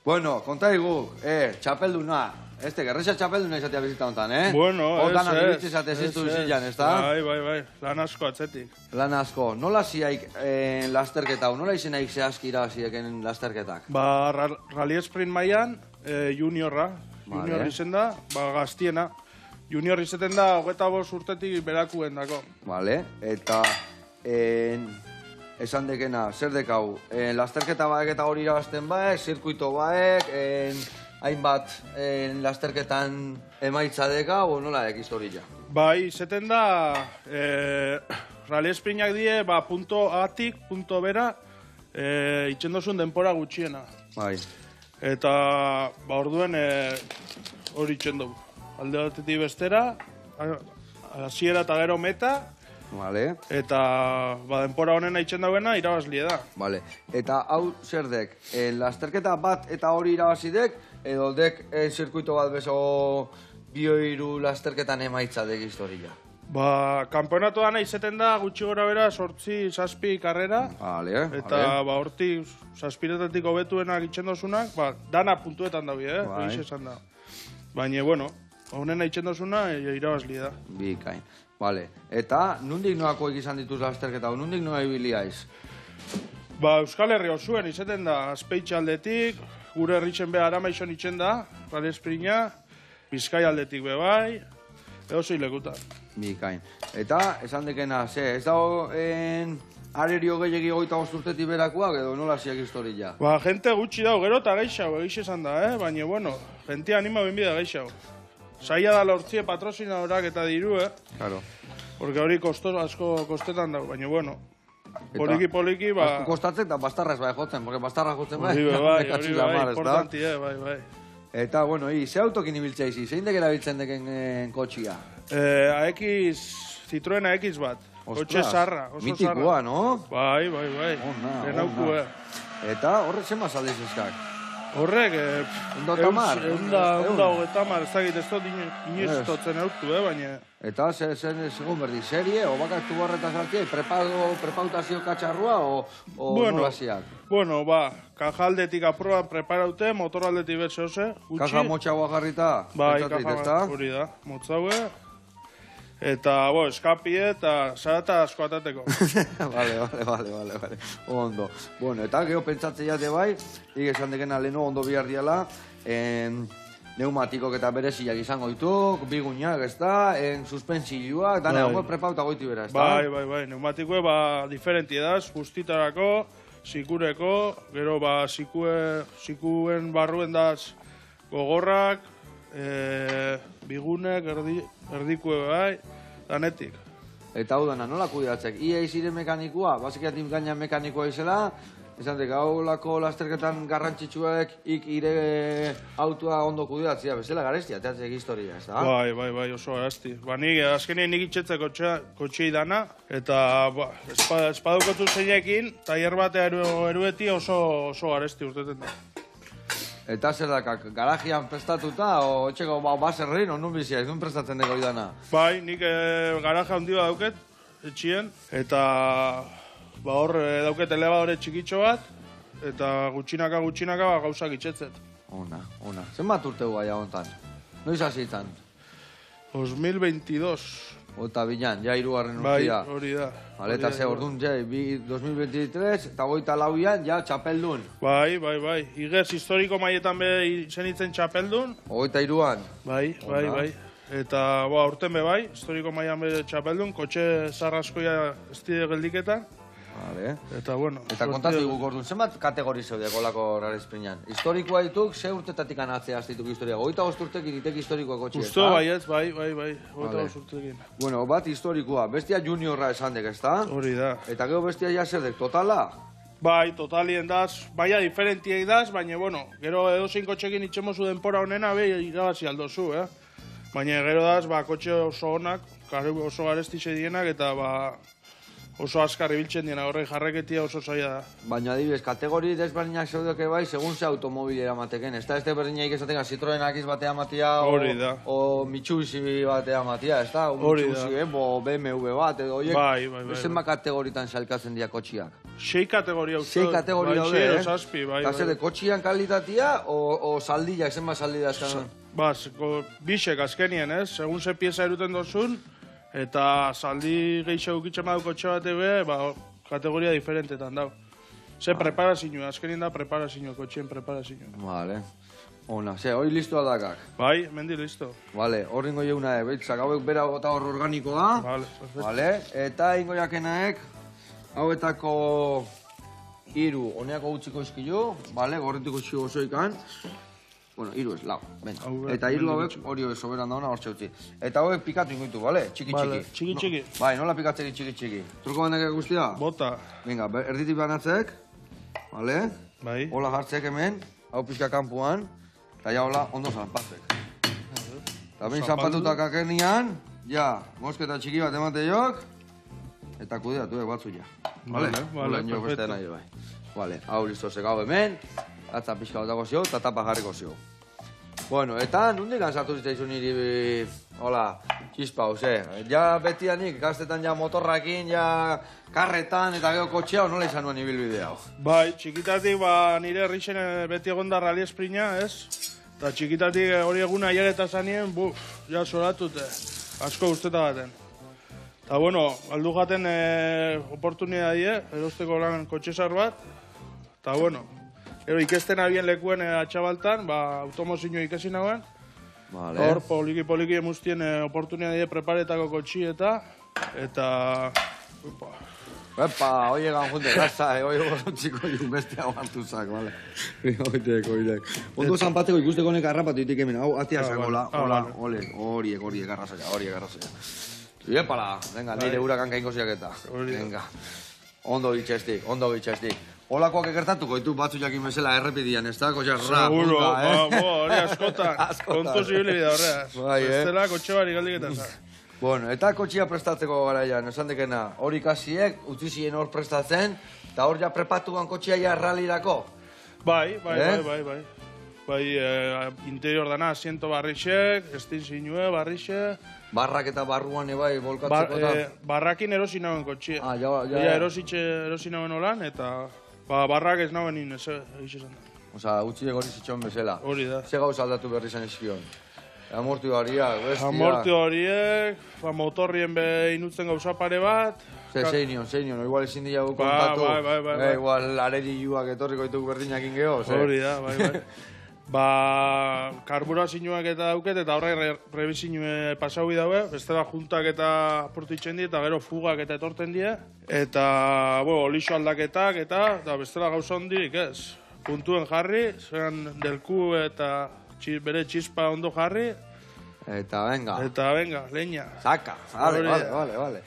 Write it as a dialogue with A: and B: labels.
A: Bueno, kontaigu, txapelduna. Gerresa txapelduna izatea bizita hontan,
B: Bueno,
A: Hortan abilitzi izate ziztu bizilan, ez da?
B: Bai, lan asko atzetik.
A: Lan asko. Nola ziaik lasterketa, nola izenaik zehazki irabazieken lasterketak?
B: Ba, Rally Sprint mailan, juniorra. Junior izen da, gaztiena. Junior izeten da, 25 urtetik berakuen dako.
A: Vale, eta esan dekena, zer dekau, lasterketa baek eta hori irabazten baek, zirkuito baek, hainbat lasterketan emaitza deka, o nola dek historia?
B: Bai, izeten da, Rally Sprintak die, punto A-tik, punto bera, itxendozun denpora gutxiena.
A: Bai.
B: Eta, orduen, hori itxendu. Alde batetik bestera, hasiera eta gero meta,
A: Vale.
B: eta denpora honena itxen dauena irabazlie da.
A: Vale. Eta hau zer dek, lasterketa bat eta hori irabazidek, edo dek zirkuito bat bezo bioiru lasterketan emaitza dek historia?
B: Kampeonato dana izeten da gutxi gora bera 8-7 karrera.
A: Vale,
B: eta hortik 7-etetik hobetuenak itxendozunak, dana puntuetan dabi, egiz esan da. Baina, bueno, honena itxendozuna irabazli da.
A: Bikain. Vale. Eta nundik noako egizan dituz lasterketa, nundik noa ibiliaiz?
B: Euskal Herri osuen izeten da, Azpeitxe aldetik, gure herritzen beha Aramaixon itzen da, Rally Sprinta, Bizkai aldetik bebai, edo lekuta.
A: Bikain. Eta, esan dekena, ez dago arerio gehiagi 25 urtetik berakoak, edo nola ziak historia?
B: Jente gutxi dago, gero eta geixau, egiz esan da, baina, bueno, jentia anima benbida geixau. Saia da lortzie patrozinadorak eta diru,
A: Claro.
B: Porque hori asko kostetan dago, baina, bueno, poliki,
A: Asko kostatzen eta bastarraz bai jotzen, porque bastarraz jotzen bai.
B: Hori bai, importanti, bai.
A: Eta, bueno, ze autokin ibiltzea izi? Zein dek erabiltzen deken kotxia?
B: Citroen AX bat. Kotxe zarra, oso zarra.
A: Mitikoa, no?
B: Bai. Denauku,
A: Eta horrek zema zaldiz eskak?
B: Horrek, eunda hogetamar, ez dakit ez dut inoiz totzen eurtu, baina...
A: Eta segun berdi, serie, o bakaktu barretaz altie, prepautazio katxarrua, o nolaziak?
B: Bueno, kajaldetik aproba preparaute, motoraldetik betze hoze, gutxi.
A: Kaja motxagoa jarrita?
B: Bai, kaja hori da, motzaue. Eta, eskapie eta zarata asko atateko.
A: Vale. Ondo. Bueno, eta geho pentsatzen jate bai, esan dekena leheno ondo bihar diala, neumatikok eta bereziak izango dituk, bigunak, ez da, suspensioak, dana gongo prepauta goiti bera, ez da?
B: Bai, neumatikoe, diferenti edaz, guztitarako, sikureko, gero, sikuen barruen daz gogorrak, bigunek, erdikue bai, danetik.
A: Eta hau dana, nola kudeatzek? Ia izire mekanikoa, basikeatik gaina mekanikoa izela, esan dek, hau lako lasterketan garrantzitsuek ire autua ondo kudeatzea, bezala gareztia, teatzek historia, ez da?
B: Bai, oso garezti. Azkenean nik itxetzek kotxei dana, eta espadukotu zeinekin, taier batea erueti oso garezti urteten da.
A: Eta zer dakak, garajian prestatuta, o etxeko baserrein, o nun bizia, nun prestatzen dugu idana?
B: Bai, nik garaja handi bat dauket, etxien, eta hor dauket elebadore txikitxo bat, eta gutxinaka gauzak itxetzet.
A: Ona. Zenbat urte guai hontan? Noiz hasitan?
B: 2022.
A: Ota bilan, ja irugarren urtia.
B: Bai, hori da.
A: Eta ordun, 2023, eta goita lauian, ja txapeldun.
B: Bai. Igez historiko maietan be zenitzen txapeldun.
A: Goita iruan.
B: Bai. Eta, urten be bai, historiko maian be txapeldun, kotxe zarraskoia ez dide geldiketan.
A: Vale.
B: Eta, bueno.
A: Eta kontatu dugu gordun, zenbat kategori zeudek olako Rally Sprintan? Historikoa dituk, ze urtetatik anatzea dituk historia? 25 urtekin ditek historikoa kotxia, ez da?
B: Usto baietz, bai. 25 urtekin.
A: Bueno, bat historikoa, bestia juniorra esan dek, ez da?
B: Hori da.
A: Eta gero bestia jaserdek, totala?
B: Bai, totalien daz, baina diferentiei daz, baina, bueno, gero edozein kotxekin itxemozu denpora honena, irabazi aldozu, Baina gero daz, kotxe oso honak, oso garezti sedienak, eta oso azkar ibiltzen dira, horrek jarraketia oso zaila da.
A: Baina adibidez, kategori desberdinak zeudeke bai, segun ze automobilera mateken. Ez da ez berdinak izaten Citroenak iz batea matia,
B: Hori da.
A: o Mitsubishi batea matia, ez da?
B: Hori da.
A: Mitsubishi, o BMW bat, edo horiek.
B: Bai.
A: Zenba kategoritan salkatzen dira kotxiak?
B: 6 kategoria uste.
A: 6 kategoria daude,
B: Bai, 6 edo 7, bai.
A: Eta zer, kotxian kalitatea, o saldiak, zenba saldida eskan?
B: Bisek azkenien, ez? Segun ze pieza eruten dozun, eta zaldi gehiago ukitzen badu kotxe bate be, kategoria diferentetan dau. Ze preparazioa, azkenien da preparazioa, kotxien preparazioa.
A: Vale. Ona, hori listo aldakak?
B: Bai, mendi listo.
A: Vale, hor ingo jeuna, behitzak, hauek bera gota hor organikoa.
B: Vale, perfecto.
A: Vale, eta ingo jakenaek, hauetako 3 honeako utziko izkilu, vale, gorrituko izkilu osoikan. Bueno, 3 ez, lau, venga. Eta 3 hauek hori soberan dauna hor txautzi. Eta hauek pikatu ingoitu, vale? Txiki.
B: Vale, txiki.
A: Bai, nola pikatzeki txiki. Truko bandakak guztia?
B: Bota.
A: Venga, erditik banatzek, vale?
B: Bai.
A: Hola jartzek hemen, hau pixka kanpuan, eta ja hola ondo zanpatzek. Eta behin zanpatutak akenian, ja, mosketa txiki bat emate jok, eta kudeatu batzu ja. Vale, perfecto. Beste nahi bai. Vale, hau listo hau hemen, atza pixka batako zio, eta tapa jarriko zio. Bueno, eta nondik sartu zitzaizun niri, hola, txispa, ja betianik, gaztetan ja motorrakin, ja karretan, eta gero kotxea, nola izan nuen ibilbide hau?
B: Bai, txikitatik nire herrixen beti egon da rally esprina, ez? Eta txikitatik hori eguna ailegeta zanien, ja soratute, asko usteta baten. Eta bueno, aldu jaten oportunidadie, erosteko lan kotxesar bat, eta bueno, gero ikesten abien lekuen atxabaltan, automozio ikesi nagoen. Hor, poliki emuztien oportunidadie preparetako kotxi eta...
A: Epa, hoi egan junte, gaza, hoi gorotxiko jun bestia guantuzak, bale. Oitek. Ondo zanpateko ikusteko honek harrapatu ditik hemen, hau atia zagola, horiek garrazaia. Iepala, venga, nire hurakan kainko ziaketa. Venga, ondo bitxestik. Holakoak egertatuko ditu batzu jakin bezala errepidian, ez da? Kotxe rap,
B: seguro, hori askotan. Kontuz ibili bida horreaz. Ez dela kotxe bari galdiketan za.
A: Bueno, eta kotxia prestatzeko garaian, esan dekena, hori kasiek, utzi ziren hor prestatzen, eta hor ja prepatuan kotxia ja rallirako.
B: Bai. Bai, interior dana, asiento barrixek, estin zinue, barrixe.
A: Barrak eta barruan ebai volkatzeko eta...
B: Barrakin erosi nagoen kotxia. Ja, erosi nagoen holan, eta barrak ez nagoen inez, egizizan da.
A: Osa, utziek hori zitxon bezala.
B: Hori da.
A: Ze gauz aldatu berri zan izkion? Amortioariak, bestia...
B: Amortioariek, motorrien inutzen gauza pare bat...
A: Zeinion, igual ezin diago kontatu.
B: Bai.
A: Igual areriluak etorriko dituk berdinak ingeo,
B: Hori da, bai. Karburazioak eta dauket, eta horrek rebizinue pasau daue, bestela juntak eta aportitzen die, eta gero fugak eta etorten die, eta, olixo aldaketak, eta bestela gauza hondik, ez. Puntuen jarri, zeran delku eta bere txispa ondo jarri.
A: Eta venga,
B: leña.
A: Saka, vale.